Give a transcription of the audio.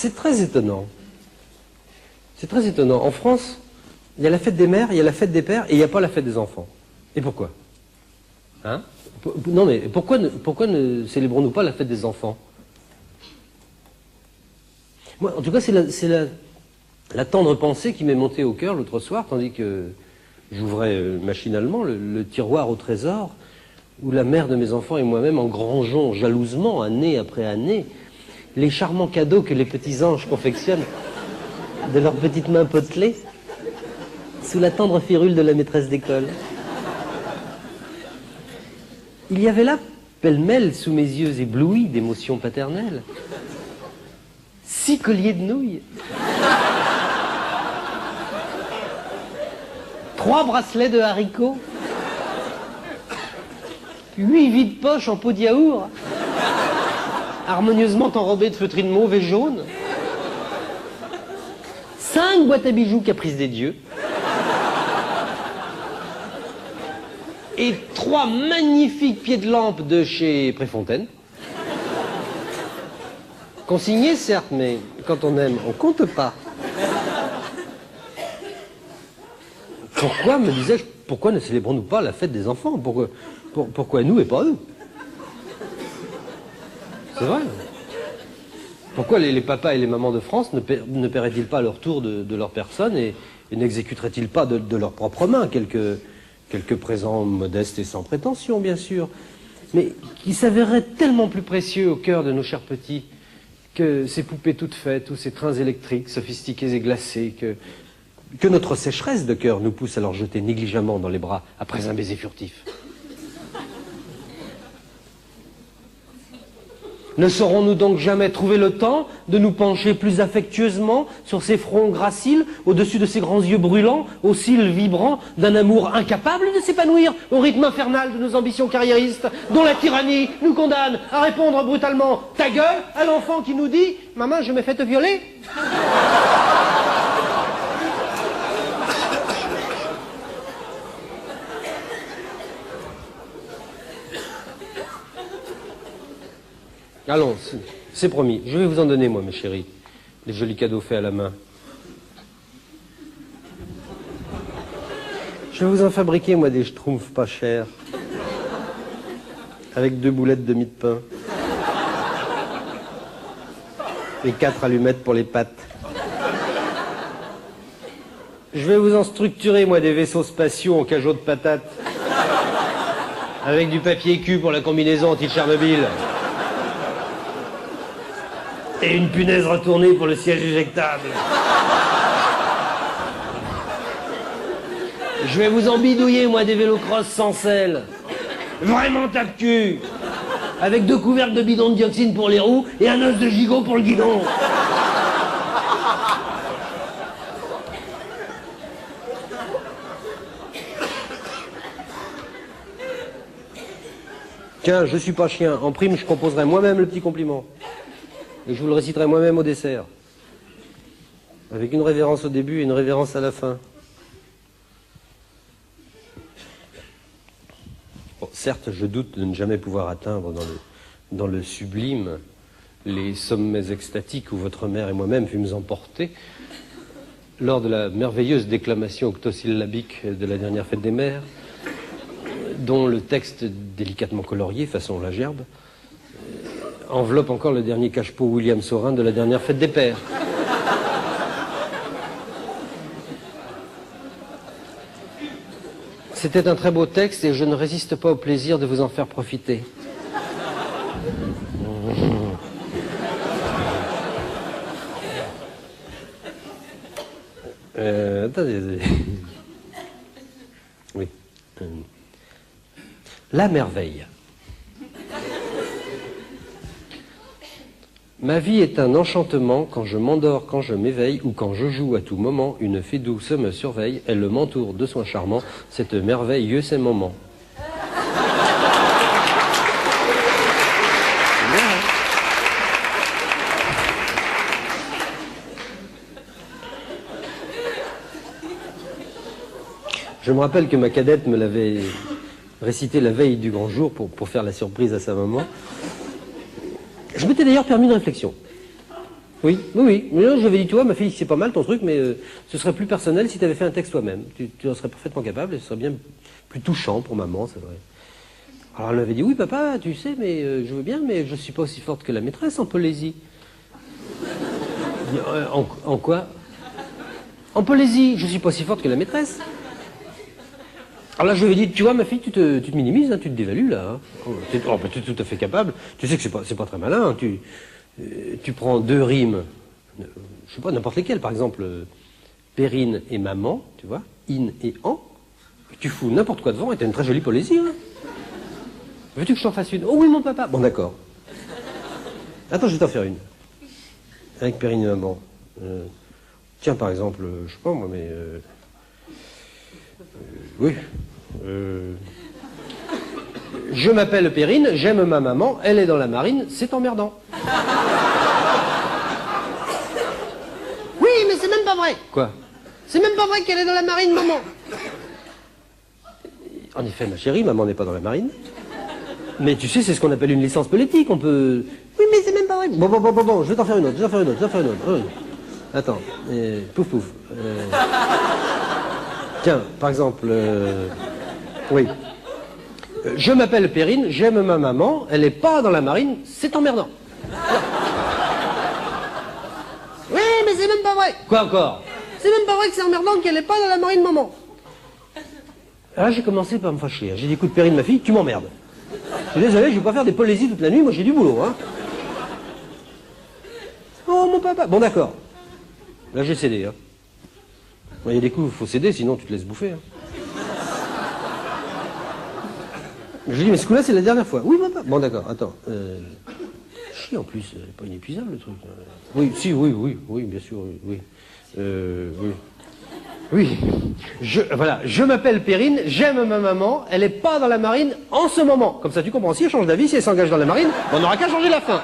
C'est très étonnant. C'est très étonnant. En France, il y a la fête des mères, il y a la fête des pères, et il n'y a pas la fête des enfants. Et pourquoi? Hein? Non mais pourquoi ne célébrons-nous pas la fête des enfants? Moi, en tout cas, c'est la tendre pensée qui m'est montée au cœur l'autre soir, tandis que j'ouvrais machinalement le tiroir au trésor, où la mère de mes enfants et moi-même engrangeons jalousement, année après année, les charmants cadeaux que les petits anges confectionnent de leurs petites mains potelées, sous la tendre férule de la maîtresse d'école. Il y avait là, pêle-mêle, sous mes yeux éblouis d'émotions paternelles, 6 colliers de nouilles, 3 bracelets de haricots, 8 vides-poches en pot de yaourt, harmonieusement enrobées de feutrine mauve et jaune, 5 boîtes à bijoux Caprice des dieux, et 3 magnifiques pieds de lampe de chez Préfontaine. Consignés, certes, mais quand on aime, on compte pas. Pourquoi, me disais-je, pourquoi ne célébrons-nous pas la fête des enfants? Pourquoi nous et pas eux? C'est vrai. Pourquoi les papas et les mamans de France ne paieraient-ils pas à leur tour de leur personne et n'exécuteraient-ils pas de leurs propres mains quelques présents modestes et sans prétention, bien sûr, mais qui s'avéreraient tellement plus précieux au cœur de nos chers petits que ces poupées toutes faites ou ces trains électriques sophistiqués et glacés que notre sécheresse de cœur nous pousse à leur jeter négligemment dans les bras après un baiser furtif. Ne saurons-nous donc jamais trouver le temps de nous pencher plus affectueusement sur ces fronts graciles, au-dessus de ces grands yeux brûlants, aux cils vibrants d'un amour incapable de s'épanouir au rythme infernal de nos ambitions carriéristes, dont la tyrannie nous condamne à répondre brutalement « ta gueule » à l'enfant qui nous dit « maman, je me fais te violer ?» Allons, c'est promis. Je vais vous en donner, moi, mes chéris. Des jolis cadeaux faits à la main. Je vais vous en fabriquer, moi, des schtroumpfs pas chers. Avec 2 boulettes de mie de pain. Et 4 allumettes pour les pattes. Je vais vous en structurer, moi, des vaisseaux spatiaux en cageot de patates. Avec du papier cul pour la combinaison anti-Tchernobyl. Et une punaise retournée pour le siège éjectable. Je vais vous en bidouiller, moi, des vélocross sans selle. Vraiment tape-cul. Avec 2 couvercles de bidon de dioxine pour les roues et un os de gigot pour le guidon. Tiens, je suis pas chien. En prime, je composerai moi-même le petit compliment. Et je vous le réciterai moi-même au dessert. Avec une révérence au début et une révérence à la fin. Bon, certes, je doute de ne jamais pouvoir atteindre dans le sublime les sommets extatiques où votre mère et moi-même fûmes emportés lors de la merveilleuse déclamation octosyllabique de la dernière fête des mères, dont le texte délicatement colorié, façon la gerbe, enveloppe encore le dernier cache-pot William Saurin de la dernière fête des pères. C'était un très beau texte et je ne résiste pas au plaisir de vous en faire profiter. Attendez. Oui. La merveille. Ma vie est un enchantement quand je m'endors, quand je m'éveille ou quand je joue à tout moment. Une fée douce me surveille, elle m'entoure de soins charmants. Cette merveilleux ces moments. Je me rappelle que ma cadette me l'avait récité la veille du grand jour pour faire la surprise à sa maman. Je m'étais d'ailleurs permis une réflexion. Oui, oui, oui. Mais non, j'avais dit, tu vois, ma fille, c'est pas mal ton truc, mais ce serait plus personnel si tu avais fait un texte toi-même. Tu en serais parfaitement capable et ce serait bien plus touchant pour maman, c'est vrai. Alors elle m'avait dit, oui, papa, tu sais, mais je veux bien, mais je suis pas aussi forte que la maîtresse en poésie. En quoi? En poésie, je suis pas aussi forte que la maîtresse. Alors là, je lui ai dit, tu vois, ma fille, tu te minimises, hein, tu te dévalues, là. Hein. Oh, tu es tout à fait capable. Tu sais que c'est pas très malin. Hein. Tu prends deux rimes, je sais pas, n'importe lesquelles, par exemple, Périne et maman, tu vois, in et en. Tu fous n'importe quoi devant et t'as une très jolie poésie. Hein. Veux-tu que je t'en fasse une? Oh oui, mon papa. Bon, d'accord. Attends, je vais t'en faire une. Avec Périne et maman. Tiens, par exemple, je sais pas moi, mais... oui. Je m'appelle Périne, j'aime ma maman, elle est dans la marine, c'est emmerdant. Oui, mais c'est même pas vrai. Quoi? C'est même pas vrai qu'elle est dans la marine, maman. En effet, ma chérie, maman n'est pas dans la marine. Mais tu sais, c'est ce qu'on appelle une licence politique, on peut... Oui, mais c'est même pas vrai. Bon, je vais t'en faire une autre, Oui. Attends, pouf. Tiens, par exemple, oui. Je m'appelle Périne, j'aime ma maman, elle n'est pas dans la marine, c'est emmerdant. Oui, mais c'est même pas vrai. Quoi encore? C'est même pas vrai que c'est emmerdant qu'elle n'est pas dans la marine, maman. Alors j'ai commencé par me fâcher. J'ai dit, écoute, Périne, ma fille, tu m'emmerdes. Je suis désolé, je vais pas faire des poésies toute la nuit, moi j'ai du boulot, hein. Oh, mon papa. Bon, d'accord. Là, j'ai cédé, hein. Il y a des coups, il faut céder, sinon tu te laisses bouffer, hein. Je lui dis, mais ce coup-là, c'est la dernière fois. Oui, papa. Bon, d'accord, attends. Chie, en plus, c'est pas inépuisable, le truc. Oui, si, oui, bien sûr, oui. Oui. Oui. Voilà, je m'appelle Périne, j'aime ma maman, elle est pas dans la marine en ce moment. Comme ça, tu comprends. Si elle change d'avis, si elle s'engage dans la marine, on n'aura qu'à changer la fin.